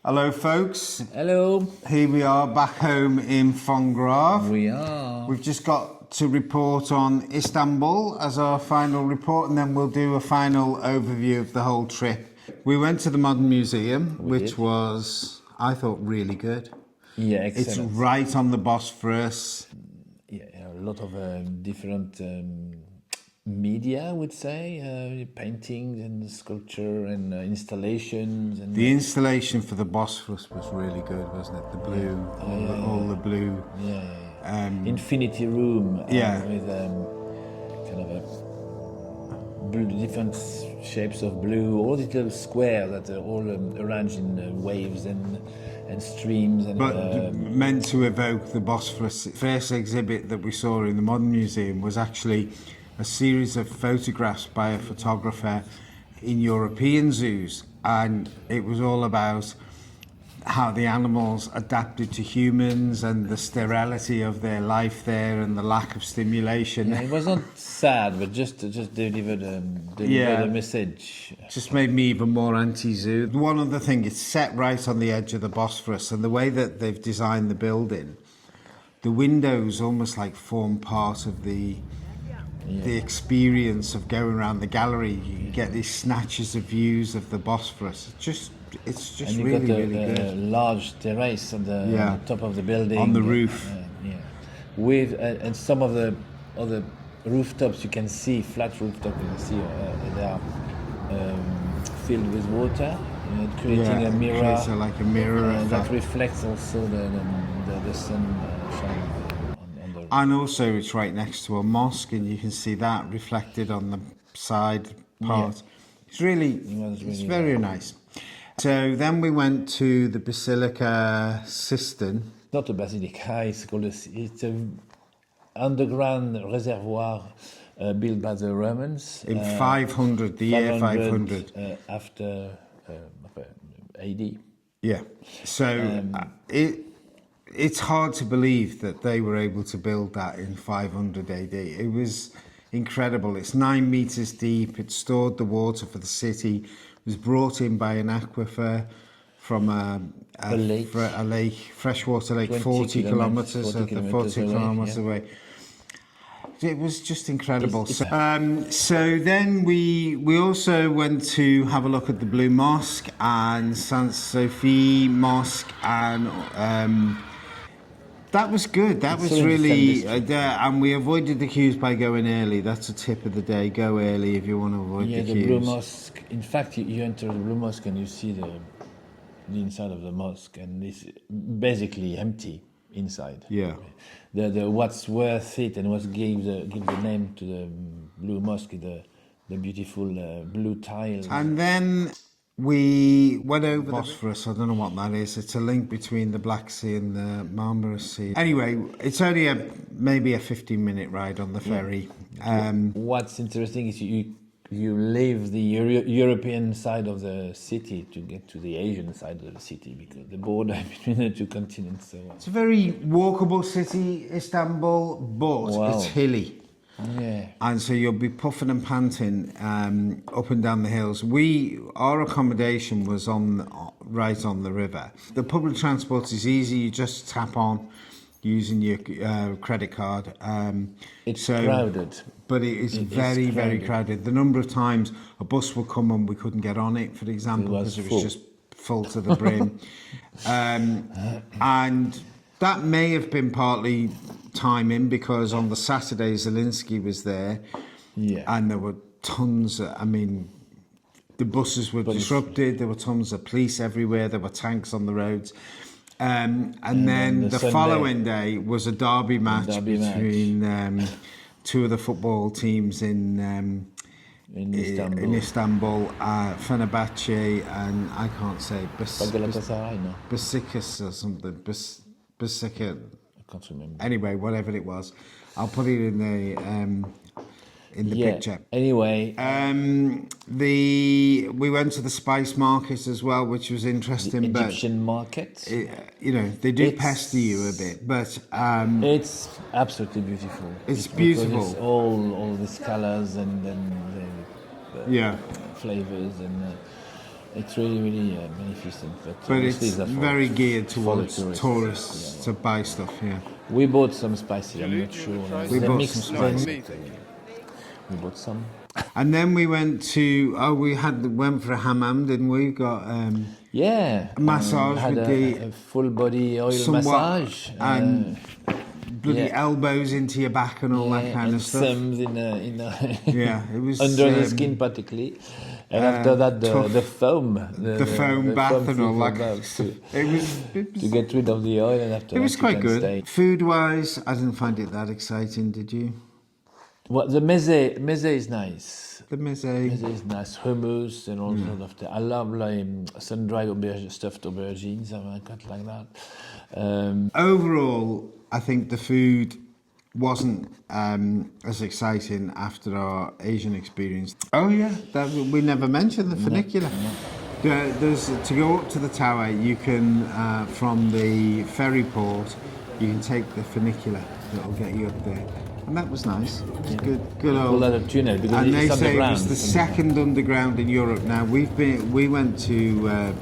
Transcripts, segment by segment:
Hello, folks. Hello. Here we are back home in Fongrav. We are. We've just got to report on Istanbul as our final report, and then we'll do a final overview of the whole trip. We went to the Modern Museum, which was, I thought, really good. Yeah, excellent. It's right on the Bosphorus. Yeah, a lot of different media, I would say, paintings and sculpture and installations. And The installation for the Bosphorus was really good, wasn't it? The blue, all the blue. Yeah. Infinity room. With kind of a different shapes of blue, all these little squares that are all arranged in waves and streams. But meant to evoke the Bosphorus. The first exhibit that we saw in the Modern Museum was actually a series of photographs by a photographer in European zoos, and it was all about how the animals adapted to humans and the sterility of their life there and the lack of stimulation. Yeah, it was not sad, but just delivered a message. Just made me even more anti-zoo. One other thing, it's set right on the edge of the Bosphorus, and the way that they've designed the building, the windows almost like form part of the experience of going around the gallery. You get these snatches of views of the Bosphorus. It's just and really, got really good. Large terrace on the top of the building. On the roof. With and some of the other rooftops you can see, flat rooftop you can see, they are filled with water, creating a mirror. Creates like a mirror that reflects also the sun shining. And also it's right next to a mosque, and you can see that reflected on the side part. Yeah. It's very nice. So then we went to the Basilica Sistine. Not a basilica, it's an underground reservoir built by the Romans. In 500, the year 500. After AD. Yeah. So it's hard to believe that they were able to build that in 500 AD. It was incredible. It's 9 meters deep. It stored the water for the city. It was brought in by an aquifer from a lake, freshwater lake, 40 kilometers away. It was just incredible. So then we also went to have a look at the Blue Mosque and Saint Sophie Mosque, and that was good. That was really, and we avoided the queues by going early. That's a tip of the day. Go early if you want to avoid the queues. Yeah, the Blue Mosque. In fact, you enter the Blue Mosque and you see the inside of the mosque, and it's basically empty inside. Yeah. The what's worth it and what gives the name to the Blue Mosque is the beautiful blue tiles. And then we went over the Bosphorus. I don't know what that is. It's a link between the Black Sea and the Marmara Sea. Anyway, it's only maybe a 15-minute ride on the ferry. What's interesting is you leave the European side of the city to get to the Asian side of the city, because the border between the two continents. So it's a very walkable city, Istanbul, but it's hilly. Yeah. And so you'll be puffing and panting up and down the hills. Our accommodation was right on the river. The public transport is easy. You just tap on using your credit card. It's crowded. But it is very, very crowded. The number of times a bus would come and we couldn't get on it, for example, because it was just full to the brim. And that may have been partly timing, because on the Saturday Zelensky was there, and there were tons the buses were disrupted, there were tons of police everywhere, there were tanks on the roads. And then the following day was a derby match between two of the football teams in Istanbul, Fenerbahce and I can't say Besiktas or something. Besiktas. I can't remember. Anyway, whatever it was, I'll put it in the picture. Anyway, we went to the spice market as well, which was interesting. The Egyptian market. They do pester you a bit, but it's absolutely beautiful. It's beautiful. It's all these colors and the flavors, It's really, really magnificent. But it's obviously very geared for the towards tourists to buy stuff. Yeah. We bought some spices. I'm not sure. We They bought mix some spices. spices. We bought some. And then we went to went for a hammam, didn't we? Got Yeah. a massage had with a full body oil somewhat- massage. and bloody yeah. elbows into your back and all that kind and of stuff. thumbs in Yeah, it was under the skin particularly. And after that, the foam, the foam bath foam and all that. bath to It was get rid of the oil, and after it was that quite you can good. stay. Food-wise, I didn't find it that exciting. Did you? Well, the meze is nice. The meze. Meze is nice, hummus and all sort of things. I love like sun-dried stuffed aubergines. I quite like that. Overall, I think the food wasn't as exciting after our Asian experience. Oh yeah, we never mentioned the funicular. There's to go up to the tower. You can from the ferry port, you can take the funicular that'll get you up there, and that was nice. It was good Call old. that a tunnel because And they it's say it underground. was the second underground in Europe. Now we went to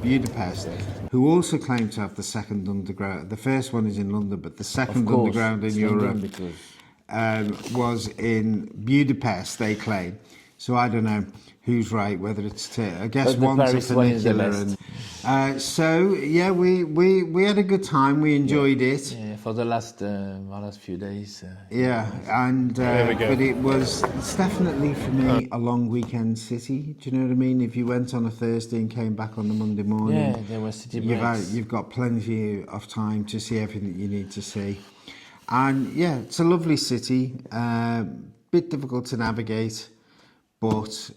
Budapest, who also claim to have the second underground. The first one is in London, but the second course, underground in it's Europe London because was in Budapest. They claim. So I don't know who's right, whether it's I guess But the one's a Paris one is the funicular. best. And, so yeah, we had a good time. We enjoyed it. yeah, for the last few days. Yeah, and we go. but it's definitely for me a long weekend city. Do you know what I mean? If you went on a Thursday and came back on the Monday morning, Yeah, there were city breaks. you've got plenty of time to see everything that you need to see. And yeah, it's a lovely city. Bit difficult to navigate, but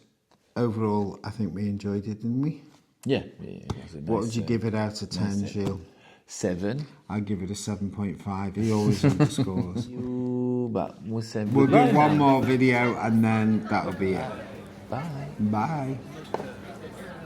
overall, I think we enjoyed it, didn't we? Yeah, it was a nice, What would you give it out of 10, Gilles? 7. I'd give it a 7.5. He always underscores. We'll We'll do one more video and then that'll be it. Bye. Bye.